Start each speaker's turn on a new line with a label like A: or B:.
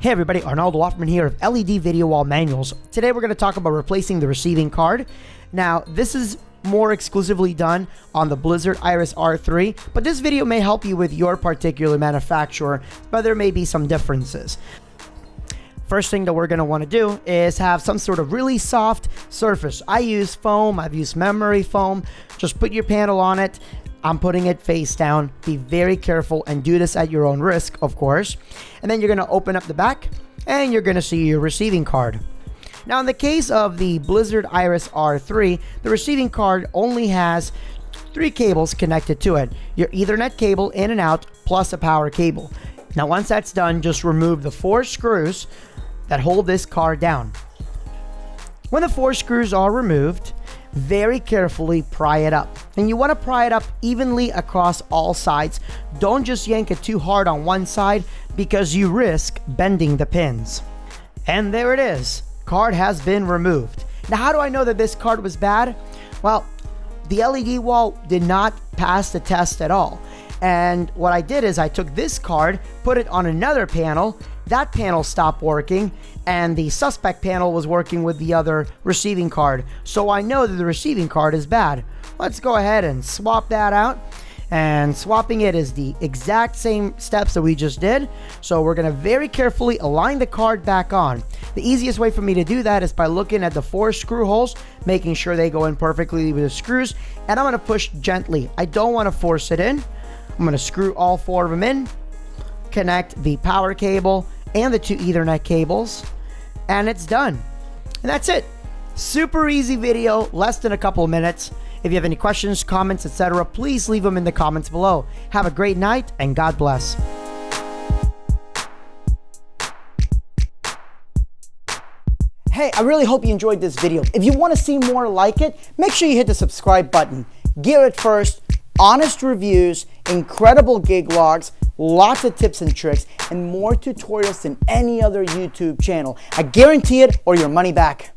A: Hey everybody, Arnaldo Hoffman here of LED Video Wall Manuals. Today we're going to talk about replacing the receiving card. Now, this is more exclusively done on the Blizzard Iris R3, but this video may help you with your particular manufacturer, but there may be some differences. First thing that we're going to want to do is have some sort of really soft surface. I use foam, I've used memory foam. Just put your panel on it. I'm putting it face down. Be very careful and do this at your own risk, of course. And then you're going to open up the back and you're going to see your receiving card. Now, in the case of the Blizzard Iris R3, the receiving card only has 3 cables connected to it. Your Ethernet cable in and out plus a power cable. Now, once that's done, just remove the 4 screws that hold this card down. When the 4 screws are removed, very carefully pry it up. And you want to pry it up evenly across all sides. Don't just yank it too hard on one side because you risk bending the pins. And there it is. Card has been removed. Now, how do I know that this card was bad? Well, the LED wall did not pass the test at all. And what I did is I took this card, put it on another panel. That panel stopped working, and the suspect panel was working with the other receiving card. So I know that the receiving card is bad. Let's go ahead and swap that out. And swapping it is the exact same steps that we just did. So we're going to very carefully align the card back on. The easiest way for me to do that is by looking at the 4 screw holes, making sure they go in perfectly with the screws. And I'm going to push gently. I don't want to force it in. I'm going to screw all 4 of them in, connect the power cable and the 2 Ethernet cables, and it's done. And that's it. Super easy video, less than a couple of minutes. If you have any questions, comments, etc., please leave them in the comments below. Have a great night, and God bless. Hey, I really hope you enjoyed this video. If you want to see more like it, make sure you hit the subscribe button. Gear It First, honest reviews, incredible gig logs, lots of tips and tricks, and more tutorials than any other YouTube channel. I guarantee it, or your money back.